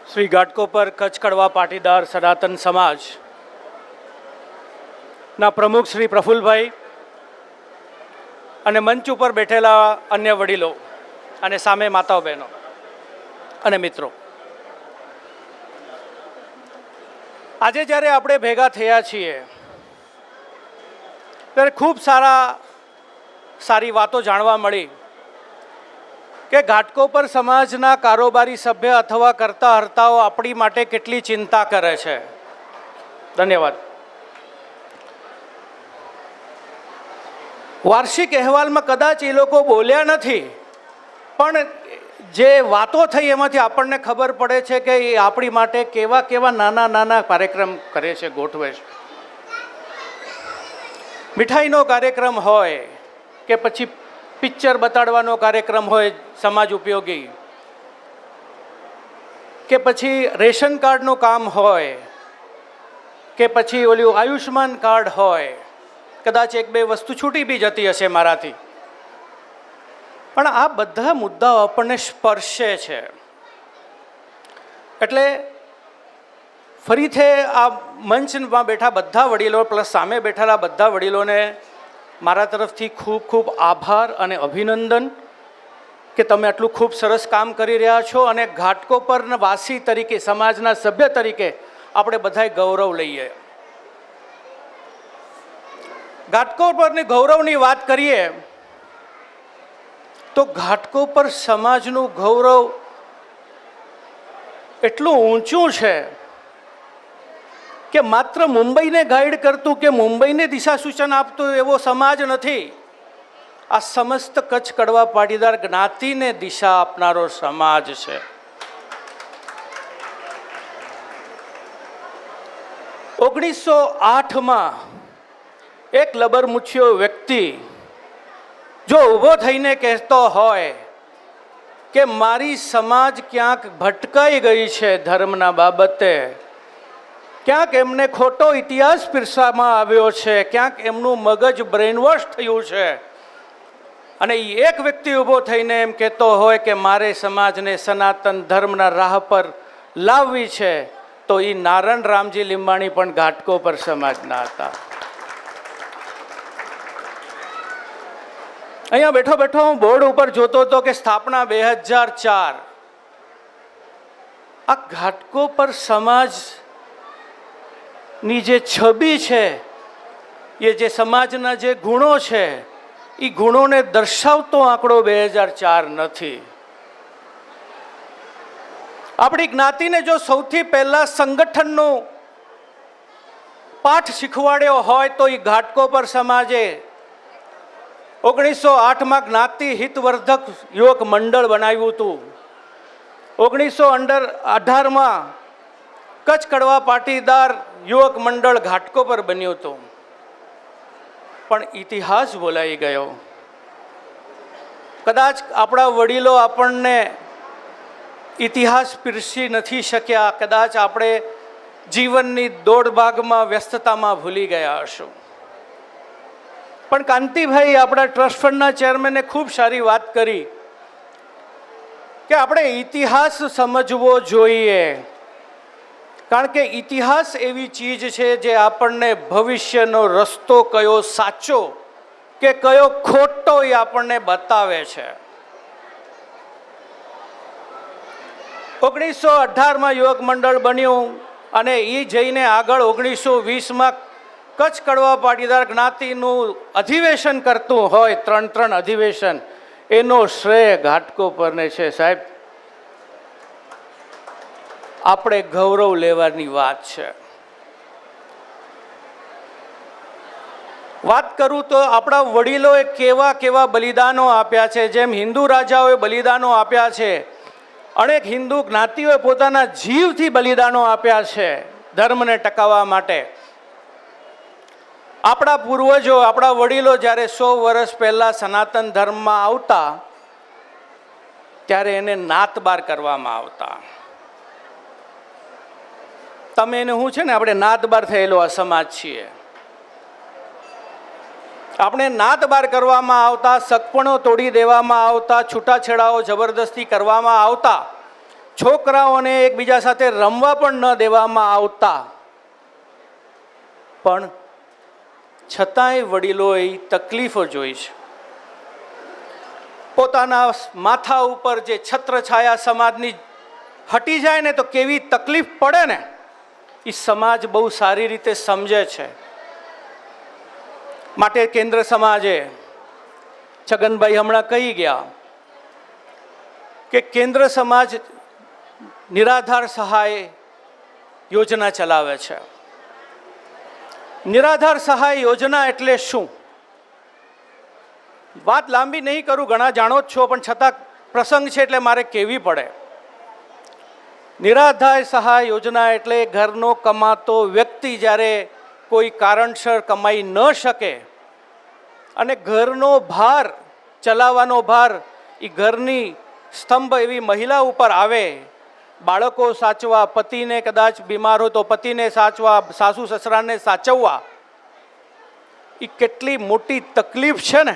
શ્રી ઘાટકોપર કચ્છ કડવા પાટીદાર સનાતન સમાજના પ્રમુખ શ્રી પ્રફુલભાઈ અને મંચ ઉપર બેઠેલા અન્ય વડીલો અને સામે માતાઓ બહેનો અને મિત્રો, આજે જ્યારે આપણે ભેગા થયા છીએ ત્યારે ખૂબ સારી વાતો જાણવા મળી કે ઘાટકોપર સમાજના કારોબારી સભ્ય અથવા કરતા હર્તાઓ આપણી માટે કેટલી ચિંતા કરે છે. ધન્યવાદ. વાર્ષિક અહેવાલમાં કદાચ એ લોકો બોલ્યા નથી, પણ જે વાતો થઈ એમાંથી આપણને ખબર પડે છે કે એ આપણી માટે કેવા કેવા નાના નાના કાર્યક્રમ કરે છે, ગોઠવે છે. મીઠાઈનો કાર્યક્રમ હોય કે પછી પિક્ચર બતાડવાનો કાર્યક્રમ હોય સમાજ ઉપયોગી, કે પછી રેશન કાર્ડનું કામ હોય, કે પછી ઓલું આયુષ્માન કાર્ડ હોય. કદાચ એક બે વસ્તુ છૂટી બી જતી હશે મારાથી, પણ આ બધા મુદ્દાઓ આપણને સ્પર્શે છે. એટલે ફરીથી આ મંચમાં બેઠા બધા વડીલો પ્લસ સામે બેઠેલા બધા વડીલોને મારા તરફથી ખૂબ ખૂબ આભાર અને અભિનંદન કે તમે આટલું ખૂબ સરસ કામ કરી રહ્યા છો. અને ઘાટકોપરના વાસી તરીકે, સમાજના સભ્ય તરીકે આપણે બધાએ ગૌરવ લઈએ. ઘાટકોપરની ગૌરવની વાત કરીએ તો ઘાટકોપર સમાજનું ગૌરવ એટલું ઊંચું છે કે માત્ર મુંબઈને ગાઈડ કરતું કે મુંબઈને દિશા સૂચન આપતું એવો સમાજ નથી. આ સમસ્ત કચ્છ કડવા પાટીદાર જ્ઞાતિને દિશા આપનારો સમાજ છે. 1908માં એક લબરમુછિયો વ્યક્તિ જો ઊભો થઈને કહેતો હોય કે મારી સમાજ ક્યાંક ભટકાઈ ગઈ છે ધર્મના બાબતે, ક્યાંક એમને ખોટો ઇતિહાસ પીરસવામાં આવ્યો છે, ક્યાંક એમનું મગજ બ્રેનવોશ થયું છે, અને એ એક વ્યક્તિ ઊભો થઈને એમ કહેતો હોય કે મારે સમાજને સનાતન ધર્મના રાહ પર લાવવી છે, તો એ નારણ રામજી લીંબાણી પણ ઘાટકોપર સમાજના હતા. અહીંયા બેઠો બેઠો હું બોર્ડ ઉપર જોતો હતો કે સ્થાપના 2004. આ ઘાટકોપર સમાજની જે છબી છે, એ જે સમાજના જે ગુણો છે, એ ગુણોને દર્શાવતો આંકડો 2004 નથી. આપણી જ્ઞાતિને જો સૌથી પહેલા સંગઠનનો પાઠ શીખવાડ્યો હોય તો એ ઘાટકોપર સમાજે 1908માં જ્ઞાતિ હિતવર્ધક યુવક મંડળ બનાવ્યું હતું. 1918માં કચ્છ કડવા પાટીદાર યુવક મંડળ ઘાટકોપર બન્યું હતું. પણ ઇતિહાસ ભૂલાઈ ગયો. કદાચ આપણા વડીલો આપણને ઇતિહાસ પીરસી નથી શક્યા, કદાચ આપણે જીવનની દોડભાગમાં વ્યસ્તતામાં ભૂલી ગયા હશું. પણ કાંતિભાઈ આપણા ટ્રસ્ટ ફંડના ચેરમેને ખૂબ સારી વાત કરી કે આપણે ઇતિહાસ સમજવો જોઈએ, કારણ કે ઇતિહાસ એવી ચીજ છે જે આપણને ભવિષ્યનો રસ્તો કયો સાચો કે કયો ખોટો એ આપણને બતાવે છે. 1918માં યુવક મંડળ બન્યું અને એ જઈને આગળ 1920માં કચ્છ કડવા પાટીદાર જ્ઞાતિનું અધિવેશન કરતું હોય, 3 અધિવેશન, એનો શ્રેય ઘાટકોપરને છે. સાહેબ, આપણે ગૌરવ લેવાની વાત છે. વાત કરું તો આપણા વડીલોએ કેવા કેવા બલિદાનો આપ્યા છે. જેમ હિન્દુ રાજાઓએ બલિદાનો આપ્યા છે, અનેક હિન્દુ જ્ઞાતિઓએ પોતાના જીવથી બલિદાનો આપ્યા છે ધર્મને ટકાવવા માટે. આપણા પૂર્વજો, આપણા વડીલો જ્યારે 100 વર્ષ પહેલા સનાતન ધર્મમાં આવતા ત્યારે એને નાતબાર કરવામાં આવતા. તમે એને શું છે ને, આપણે નાતબાર થયેલો આ સમાજ છીએ. આપણે નાતબાર કરવામાં આવતા, સગપણો તોડી દેવામાં આવતા, છૂટાછેડાઓ જબરદસ્તી કરવામાં આવતા. છોકરાઓને એકબીજા સાથે રમવા પણ ન દેવામાં આવતા, પણ છતાંય વડીલોએ તકલીફો જોઈ છે. પોતાના માથા ઉપર જે છત્રછાયા સમાજની હટી જાય ને તો કેવી તકલીફ પડે ને, એ સમાજ બહુ સારી રીતે સમજે છે. માટે કેન્દ્ર સમાજે, છગનભાઈ હમણાં કહી ગયા કે કેન્દ્ર સમાજ નિરાધાર સહાય યોજના ચલાવે છે. નિરાધાર સહાય યોજના એટલે શું? વાત લાંબી નહીં કરું, ઘણા જાણો જ છો, પણ છતાં પ્રસંગ છે એટલે મારે કહેવી પડે. નિરાધાર સહાય યોજના એટલે ઘરનો કમાતો વ્યક્તિ જ્યારે કોઈ કારણસર કમાઈ ન શકે અને ઘરનો ભાર, ચલાવવાનો ભાર એ ઘરની સ્તંભ એવી મહિલા ઉપર આવે, બાળકો સાચવા, પતિને કદાચ બીમાર હોય તો પતિને સાચવા, સાસુ સસરાને સાચવવા, એ કેટલી મોટી તકલીફ છે ને,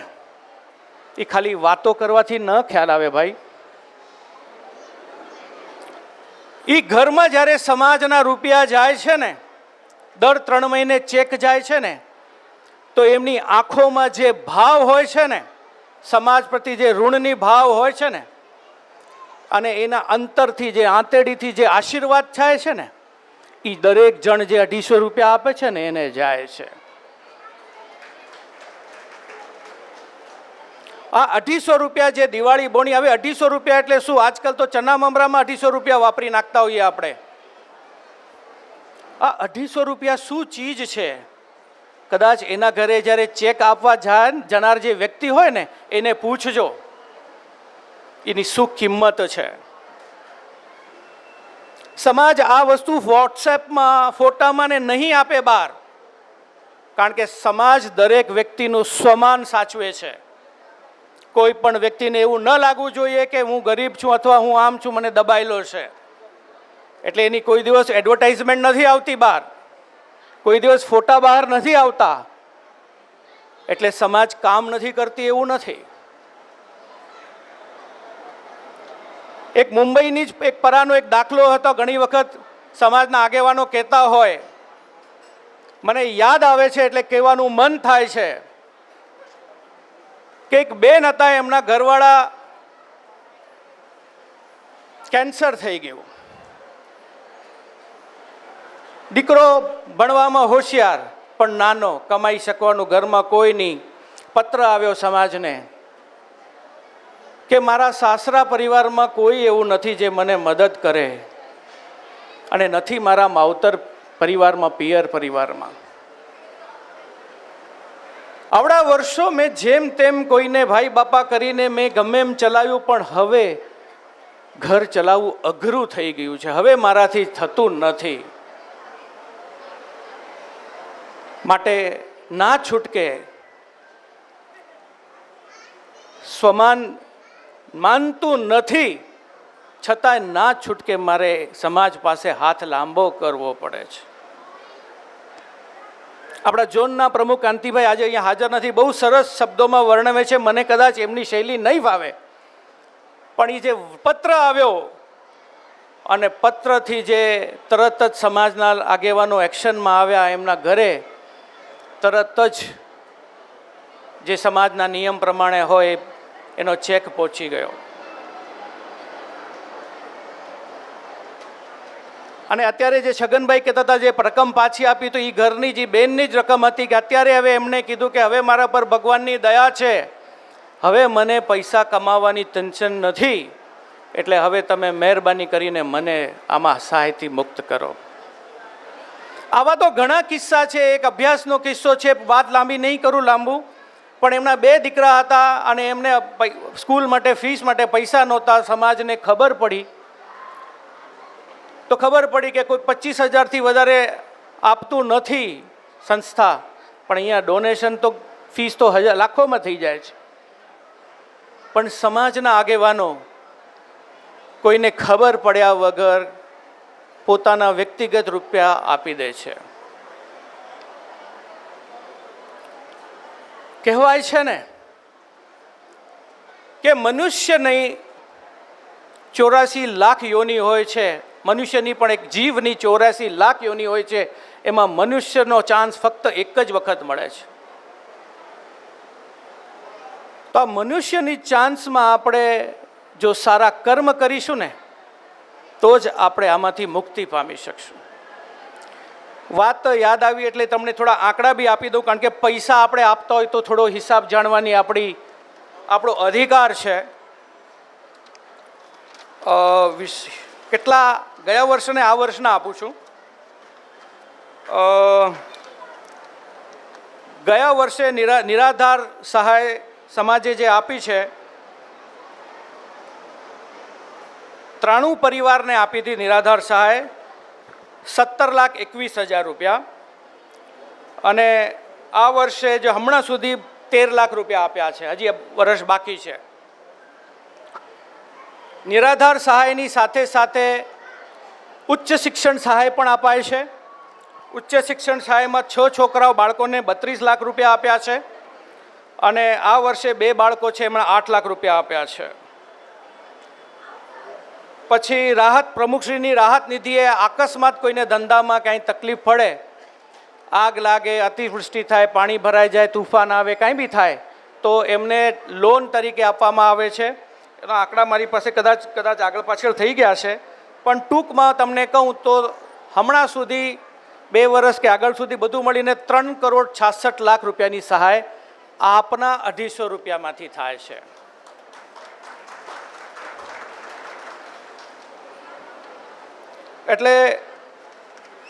એ ખાલી વાતો કરવાથી ન ખ્યાલ આવે ભાઈ. એ ઘરમાં જ્યારે સમાજના રૂપિયા જાય છે ને, દર 3 મહિને ચેક જાય છે ને, તો એમની આંખોમાં જે ભાવ હોય છે ને, સમાજ પ્રતિ જે ઋણની ભાવ હોય છે ને, અને એના અંતરથી જે આંતરડીથી જે આશીર્વાદ થાય છે ને, એ દરેક જણ જે 250 રૂપિયા આપે છે ને એને જાય છે. આ 250 રૂપિયા જે દિવાળી બોણી, હવે 250 રૂપિયા એટલે શું? આજકાલ તો ચના મમરામાં 250 રૂપિયા વાપરી નાખતા હોઈએ આપણે. આ 250 રૂપિયા શું ચીજ છે? કદાચ એના ઘરે જ્યારે ચેક આપવા જનાર જે વ્યક્તિ હોય ને એને પૂછજો એની શું કિંમત છે. સમાજ આ વસ્તુ વોટ્સએપમાં, ફોટામાં ને નહીં આપે બહાર, કારણ કે સમાજ દરેક વ્યક્તિનું સ્વમાન સાચવે છે. કોઈ પણ વ્યક્તિને એવું ન લાગવું જોઈએ કે હું ગરીબ છું અથવા હું આમ છું, મને દબાયેલો છે, એટલે એની કોઈ દિવસ એડવર્ટાઇઝમેન્ટ નથી આવતી બહાર, કોઈ દિવસ ફોટા બહાર નથી આવતા, એટલે સમાજ કામ નથી કરતી એવું નથી. એક મુંબઈની જ એક પરાનો એક દાખલો હતો. ઘણી વખત સમાજના આગેવાનો કહેતા હોય, મને યાદ આવે છે એટલે કહેવાનું મન થાય છે કે એક બેન હતા, એમના ઘરવાળા કેન્સર થઈ ગયું. દીકરો ભણવામાં હોશિયાર પણ નાનો, કમાઈ શકવાનું ઘરમાં કોઈ નહીં. પત્ર આવ્યો સમાજને કે મારા સાસરા પરિવારમાં કોઈ એવું નથી જે મને મદદ કરે, અને નથી મારા માવતર પરિવારમાં, પિયર પરિવારમાં. આવડા વર્ષો મેં જેમ તેમ કોઈને ભાઈ બાપા કરીને મેં ગમે એમ ચલાવ્યું, પણ હવે ઘર ચલાવવું અઘરું થઈ ગયું છે, હવે મારાથી થતું નથી. માટે ના છૂટકે સ્વમાન માનતું નથી, છતાંય ના છૂટકે મારે સમાજ પાસે હાથ લાંબો કરવો પડે છે. આપણા ઝોનના પ્રમુખ કાંતિભાઈ આજે અહીંયા હાજર નથી, બહુ સરસ શબ્દોમાં વર્ણવે છે, મને કદાચ એમની શૈલી નહીં ફાવે, પણ એ જે પત્ર આવ્યો અને પત્રથી જે તરત જ સમાજના આગેવાનો એક્શનમાં આવ્યા, એમના ઘરે તરત જ જે સમાજના નિયમ પ્રમાણે હોય એનો ચેક પહોંચી ગયો. અને અત્યારે જે છગનભાઈ કહેતા હતા, જે રકમ પાછી આપી, તો એ ઘરની જે બેનની જ રકમ હતી, કે અત્યારે હવે એમણે કીધું કે હવે મારા પર ભગવાનની દયા છે, હવે મને પૈસા કમાવાની ટેન્શન નથી, એટલે હવે તમે મહેરબાની કરીને મને આમાં સહાયથી મુક્ત કરો. આવા તો ઘણા કિસ્સા છે. એક અભ્યાસનો કિસ્સો છે, વાત લાંબી નહીં કરું, લાંબુ, પણ એમના 2 દીકરા હતા અને એમને સ્કૂલ માટે, ફીસ માટે પૈસા નહોતા. સમાજને ખબર પડી તો ખબર પડી કે કોઈ 25,000થી વધારે આપતું નથી સંસ્થા, પણ અહીંયા ડોનેશન તો, ફીસ તો લાખોમાં થઈ જાય છે. પણ સમાજના આગેવાનો કોઈને ખબર પડ્યા વગર પોતાના વ્યક્તિગત રૂપિયા આપી દે છે. કહેવાય છે ને કે મનુષ્ય નહીં, 84 લાખ યોનિ હોય છે, મનુષ્યની પણ એક જીવની 84 લાખ યોનિ હોય છે, એમાં મનુષ્યનો ચાન્સ ફક્ત એક જ વખત મળે છે. તો આ મનુષ્યની ચાન્સમાં આપણે જો સારા કર્મ કરીશું ને તો જ આપણે આમાંથી મુક્તિ પામી શકશું. વાત યાદ આવી એટલે તમને થોડા આંકડા બી આપી દઉં, કારણ કે પૈસા આપણે આપતા હોય તો થોડો હિસાબ જાણવાની આપણો અધિકાર છે. કેટલા ગયા વર્ષને આ વર્ષના આપું છું. ગયા વર્ષે નિરાધાર સહાય સમાજે જે આપી છે 93 પરિવારને આપી હતી નિરાધાર સહાય 17,21,000 રૂપિયા, અને આ વર્ષે જે હમણાં સુધી 13 લાખ રૂપિયા આપ્યા છે. હજી વર્ષ બાકી છે. નિરાધાર સહાયની સાથે સાથે ઉચ્ચ શિક્ષણ સહાય પણ અપાય છે. ઉચ્ચ શિક્ષણ સહાયમાં 6 છોકરાઓ બાળકોને 32 લાખ રૂપિયા આપ્યા છે, અને આ વર્ષે 2 બાળકો છે એમણે 8 લાખ રૂપિયા આપ્યા છે. પછી રાહત, પ્રમુખશ્રીની રાહત નિધિએ અકસ્માત કોઈને ધંધામાં કાંઈ તકલીફ પડે, આગ લાગે, અતિવૃષ્ટિ થાય, પાણી ભરાઈ જાય, તુફાન આવે, કાંઈ બી થાય તો એમને લોન તરીકે આપવામાં આવે છે. એના આંકડા મારી પાસે કદાચ આગળ પાછળ થઈ ગયા છે, પણ ટૂંકમાં તમને કહું તો હમણાં સુધી 2 વર્ષ કે આગળ સુધી બધું મળીને 3,66,00,000 લાખ રૂપિયાની સહાય આપના 250 રૂપિયામાંથી થાય છે. એટલે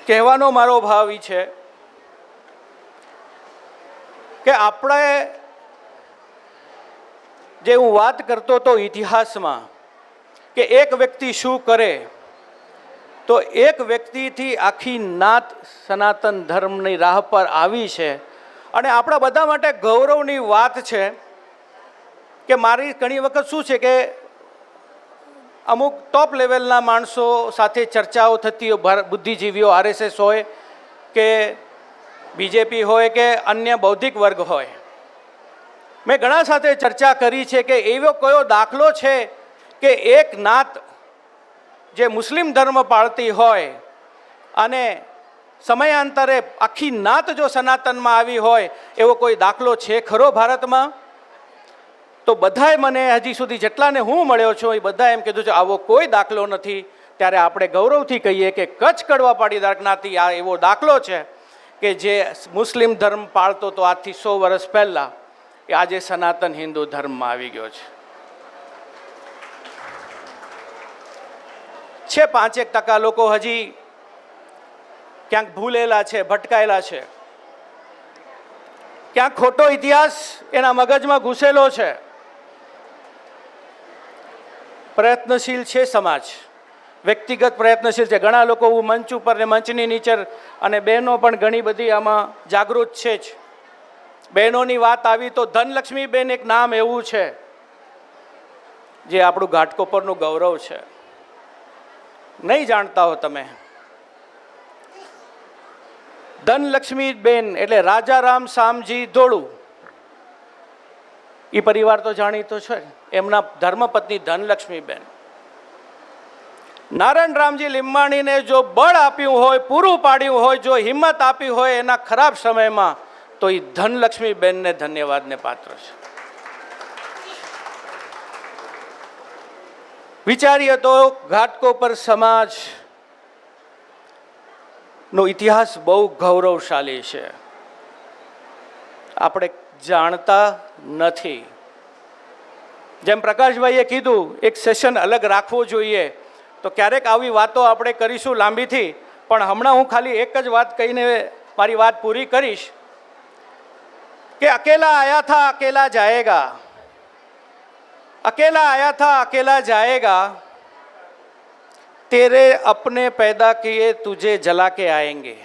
કહેવાનો મારો ભાવ એ છે કે આપણે જે હું વાત કરતો હતો ઇતિહાસમાં કે એક વ્યક્તિ શું કરે, તો એક વ્યક્તિથી આખી નાત સનાતન ધર્મની રાહ પર આવી છે. અને આપણા બધા માટે ગૌરવની વાત છે કે મારી ઘણી વખત શું છે કે અમુક ટોપ લેવલના માણસો સાથે ચર્ચાઓ થતી હોય, બુદ્ધિજીવીઓ, RSS હોય કે BJP હોય કે અન્ય બૌદ્ધિક વર્ગ હોય. મેં ઘણા સાથે ચર્ચા કરી છે કે એવો કયો દાખલો છે કે એક નાત જે મુસ્લિમ ધર્મ પાળતી હોય અને સમયાંતરે આખી નાત જો સનાતનમાં આવી હોય, એવો કોઈ દાખલો છે ખરો ભારતમાં? તો બધાએ મને હજી સુધી જેટલાને હું મળ્યો છું એ બધા એમ કીધું છે આવો કોઈ દાખલો નથી. ત્યારે આપણે ગૌરવથી કહીએ કે કચ્છ કડવા પાટીદાર જ્ઞાતિ આ એવો દાખલો છે કે જે મુસ્લિમ ધર્મ પાળતો તો આજથી 100 વર્ષ પહેલાં એ આજે સનાતન હિન્દુ ધર્મમાં આવી ગયો છે. 5% લોકો હજી ક્યાંક ભૂલેલા છે, ભટકાયેલા છે, ક્યાંક ખોટો ઇતિહાસ એના મગજમાં ઘૂસેલો છે. પ્રયત્નશીલ છે સમાજ, વ્યક્તિગત પ્રયત્નશીલ છે. ઘણા લોકો મંચ ઉપર ને મંચની નીચે, અને બહેનો પણ ઘણી બધી આમાં જાગૃત છે જ. બહેનોની વાત આવી તો ધનલક્ષ્મીબેન એક નામ એવું છે જે આપણું ઘાટકોપરનું ગૌરવ છે. નહીં જાણતા હો તમે, ધનલક્ષ્મીબેન એટલે રાજારામ શામજી ધોળુ, એ પરિવાર તો જાણીતો છે. એમના ધર્મપત્ની ધનલક્ષ્મીબેન. નારાયણ રામજી લીંબાણીને જો બળ આપ્યું હોય, પૂરું પાડ્યું હોય, જો હિંમત આપી હોય એના ખરાબ સમયમાં, તો એ ધનલક્ષ્મીબેનને ધન્યવાદને પાત્ર છે. વિચારીએ તો ઘાટકોપર સમાજ નો ઇતિહાસ બહુ ગૌરવશાળી છે. આપણે જાણતા નથી. જેમ પ્રકાશભાઈએ કીધું, એક સેશન અલગ રાખવો જોઈએ, તો ક્યારેક આવી વાતો આપણે કરીશું લાંબીથી. પણ હમણાં હું ખાલી એક જ વાત કહીને મારી વાત પૂરી કરીશ કે અકેલા આયા થા અકેલા જાયેગા, अकेला आया था अकेला जाएगा, तेरे अपने पैदा किए तुझे जला के आएंगे.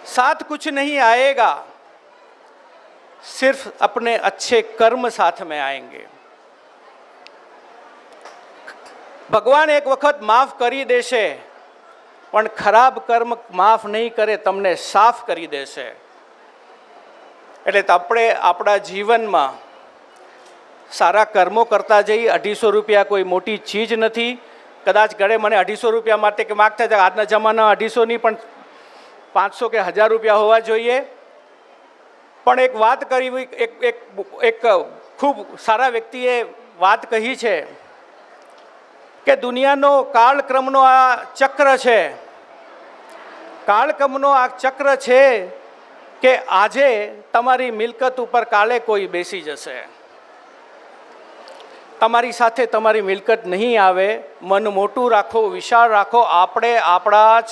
साथ कुछ नहीं आएगा, सिर्फ अपने अच्छे कर्म साथ में आएंगे. ભગવાન એક વખત માફ કરી દેશે, પણ ખરાબ કર્મ માફ નહીં કરે, તમને સાફ કરી દેશે. એટલે આપણે આપણા જીવનમાં સારા કર્મો કરતા જઈએ. 250 રૂપિયા કોઈ મોટી ચીજ નથી. કદાચ ઘરે મને 250 રૂપિયા માટે કે માગતા હતા, આજના જમાના 250 નહીં પણ 500 કે 1000 રૂપિયા હોવા જોઈએ. પણ એક વાત કરી, એક ખૂબ સારા વ્યક્તિએ વાત કહી છે કે દુનિયાનો કાળક્રમનો આ ચક્ર છે. કાળક્રમનો આ ચક્ર છે કે આજે તમારી મિલકત ઉપર કાલે કોઈ બેસી જશે. તમારી સાથે તમારી મિલકત નહીં આવે. મન મોટું રાખો, વિશાળ રાખો. આપણે આપણા જ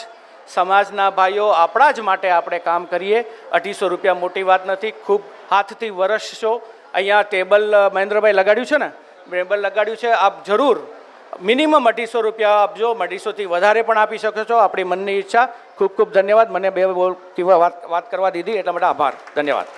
સમાજના ભાઈઓ, આપણા જ માટે આપણે કામ કરીએ. 250 રૂપિયા મોટી વાત નથી. ખૂબ હાથથી વરસશો. અહીંયા ટેબલ મહેન્દ્રભાઈ લગાડ્યું છે ને, ટેબલ લગાડ્યું છે. આપ જરૂર મિનિમમ 250 રૂપિયા આપજો. 250થી વધારે પણ આપી શકો છો, આપણી મનની ઈચ્છા. ખૂબ ખૂબ ધન્યવાદ. મને બે વાત કરવા દીધી એટલા માટે આભાર. ધન્યવાદ.